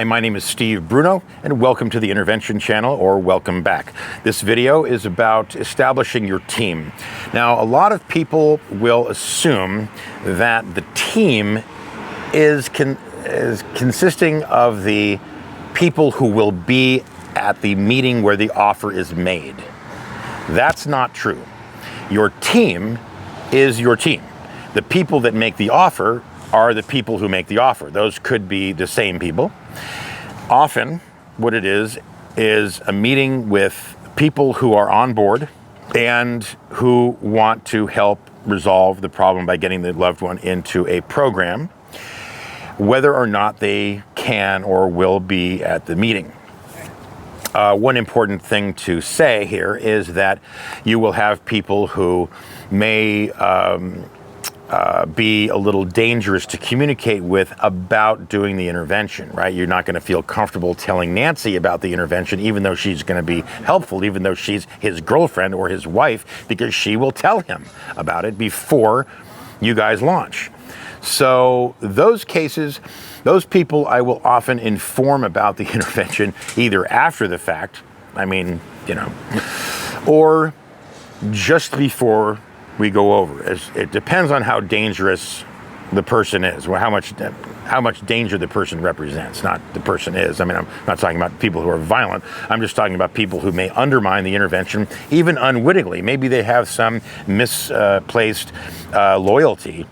Hi, my name is Steve Bruno, and welcome to the Intervention channel, or welcome back. This video is about establishing your team. Now, a lot of people will assume that the team is consisting of the people who will be at the meeting where the offer is made. That's not true. Your team is your team. The people that make the offer are the people who make the offer. Those could be the same people. Often, what it is a meeting with people who are on board and who want to help resolve the problem by getting the loved one into a program, whether or not they can or will be at the meeting. One important thing to say here is that you will have people who may be a little dangerous to communicate with about doing the intervention, right? You're not going to feel comfortable telling Nancy about the intervention, even though she's going to be helpful, even though she's his girlfriend or his wife, because she will tell him about it before you guys launch. So those cases, those people I will often inform about the intervention either after the fact, or just before we go over. It depends on how dangerous the person is, or how much danger the person represents, not the person is. I'm not talking about people who are violent. I'm just talking about people who may undermine the intervention, even unwittingly. Maybe they have some misplaced loyalty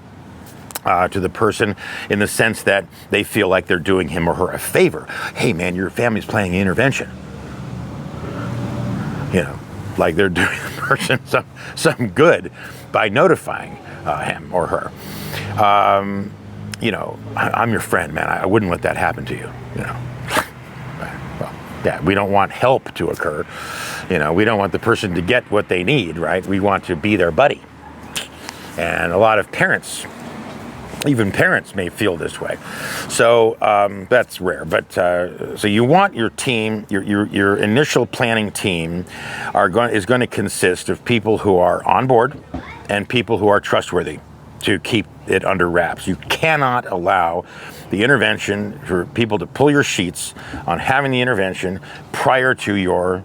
to the person, in the sense that they feel like they're doing him or her a favor. Hey man, your family's planning an intervention. Like they're doing the person some good by notifying him or her. I'm your friend, man. I wouldn't let that happen to you. Well, yeah, we don't want help to occur. We don't want the person to get what they need, right? We want to be their buddy. And a lot of parents, even parents, may feel this way. So that's rare. But so you want your team, your initial planning team is going to consist of people who are on board and people who are trustworthy to keep it under wraps. You cannot allow the intervention for people to pull your sheets on having the intervention prior to your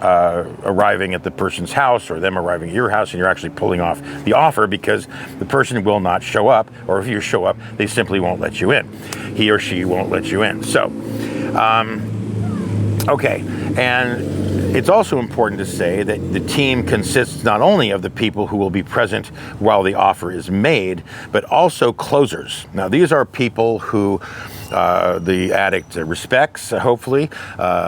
arriving at the person's house, or them arriving at your house, and you're actually pulling off the offer, because the person will not show up, or if you show up, they simply won't let you in. He or she won't let you in. So, okay. And it's also important to say that the team consists not only of the people who will be present while the offer is made, but also closers. Now, these are people who the addict respects, hopefully,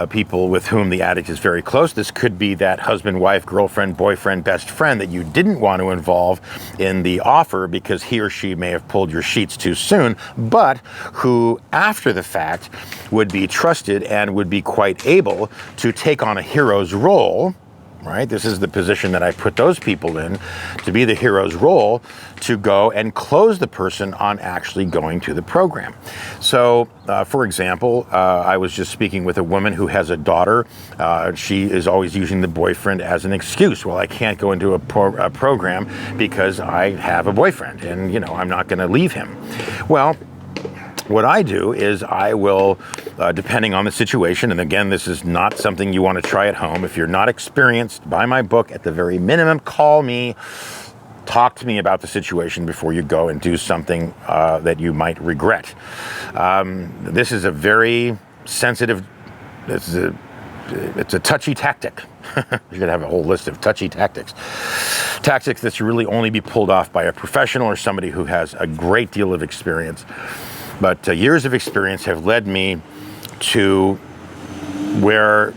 people with whom the addict is very close. This could be that husband, wife, girlfriend, boyfriend, best friend that you didn't want to involve in the offer because he or she may have pulled your sheets too soon, but who, after the fact, would be trusted and would be quite able to take on a hero's role. Right? This is the position that I put those people in, to be the hero's role, to go and close the person on actually going to the program. So, for example, I was just speaking with a woman who has a daughter. She is always using the boyfriend as an excuse. Well, I can't go into a program because I have a boyfriend, and I'm not going to leave him. Well, what I do is I will, depending on the situation, and again, this is not something you want to try at home. If you're not experienced, buy my book. At the very minimum, call me, talk to me about the situation before you go and do something that you might regret. This is a very sensitive, it's a touchy tactic. You could have a whole list of touchy tactics. Tactics that should really only be pulled off by a professional or somebody who has a great deal of experience. But years of experience have led me to where,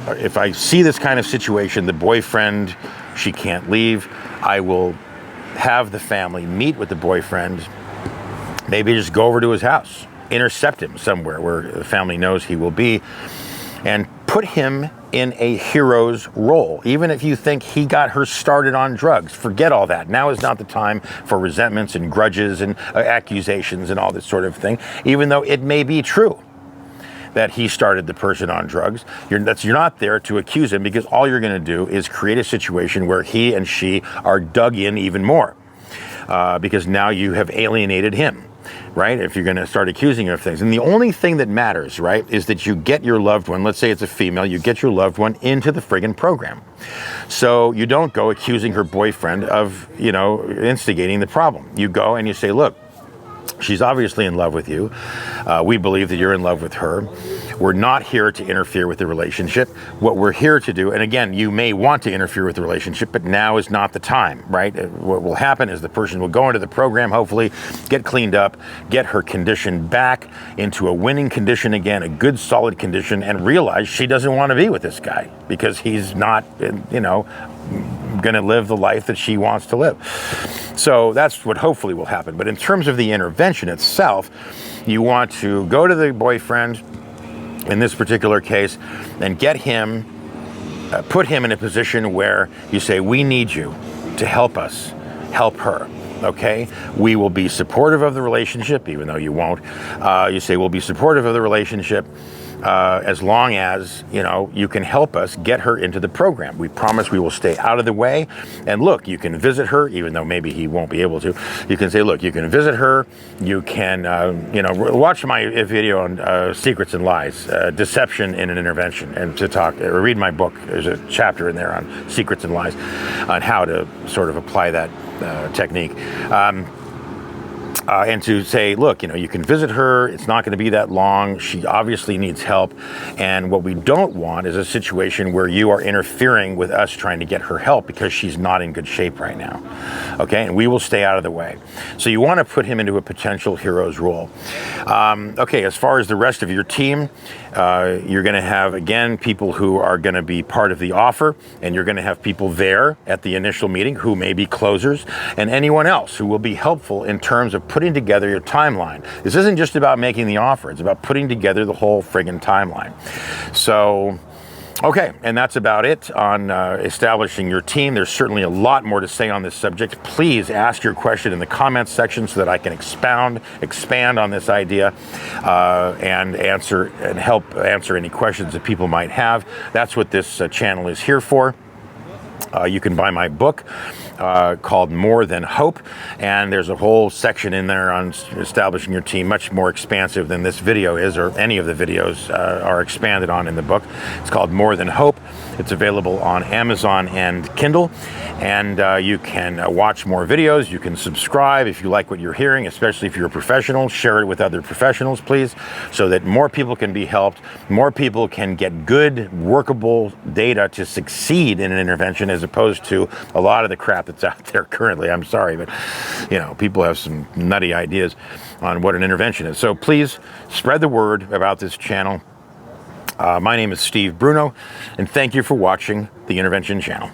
if I see this kind of situation, the boyfriend, she can't leave, I will have the family meet with the boyfriend, maybe just go over to his house, intercept him somewhere where the family knows he will be, and put him in a hero's role. Even if you think he got her started on drugs, forget all that. Now is not the time for resentments and grudges and accusations and all this sort of thing, even though it may be true that he started the person on drugs. You're not there to accuse him, because all you're going to do is create a situation where he and she are dug in even more, because now you have alienated him. right? If you're going to start accusing her of things. And the only thing that matters, right, is that you get your loved one, let's say it's a female, you get your loved one into the friggin' program. So you don't go accusing her boyfriend of, instigating the problem. You go and you say, look, she's obviously in love with you. We believe that you're in love with her. We're not here to interfere with the relationship. What we're here to do, and again, you may want to interfere with the relationship, but now is not the time, right? What will happen is the person will go into the program, hopefully, get cleaned up, get her condition back into a winning condition again, a good, solid condition, and realize she doesn't want to be with this guy because he's not, going to live the life that she wants to live. So that's what hopefully will happen. But in terms of the intervention itself, you want to go to the boyfriend, in this particular case, and get him, put him in a position where you say, we need you to help us, help her. Okay, we will be supportive of the relationship, even though you won't. You say, we'll be supportive of the relationship as long as, you can help us get her into the program. We promise we will stay out of the way. And look, you can visit her, even though maybe he won't be able to. You can say, look, you can visit her. You can, watch my video on secrets and lies, deception in an intervention, and to talk, or read my book. There's a chapter in there on secrets and lies, on how to sort of apply that technique. And to say, look, you can visit her. It's not going to be that long. She obviously needs help. And what we don't want is a situation where you are interfering with us trying to get her help because she's not in good shape right now. Okay, and we will stay out of the way. So you want to put him into a potential hero's role. Okay, as far as the rest of your team, you're going to have, again, people who are going to be part of the offer, and you're going to have people there at the initial meeting who may be closers, and anyone else who will be helpful in terms of putting together your timeline. This isn't just about making the offer, it's about putting together the whole friggin' timeline. So, okay, and that's about it on establishing your team. There's certainly a lot more to say on this subject. Please ask your question in the comments section so that I can expand on this idea and help answer any questions that people might have. That's what this channel is here for. You can buy my book called More Than Hope, and there's a whole section in there on establishing your team, much more expansive than this video is, or any of the videos are expanded on in the book. It's called More Than Hope. It's available on Amazon and Kindle, and you can watch more videos. You can subscribe if you like what you're hearing, especially if you're a professional. Share it with other professionals, please, so that more people can be helped, more people can get good, workable data to succeed in an intervention, as opposed to a lot of the crap that's out there currently. I'm sorry, but people have some nutty ideas on what an intervention is. So please spread the word about this channel. My name is Steve Bruno, and thank you for watching the Intervention Channel.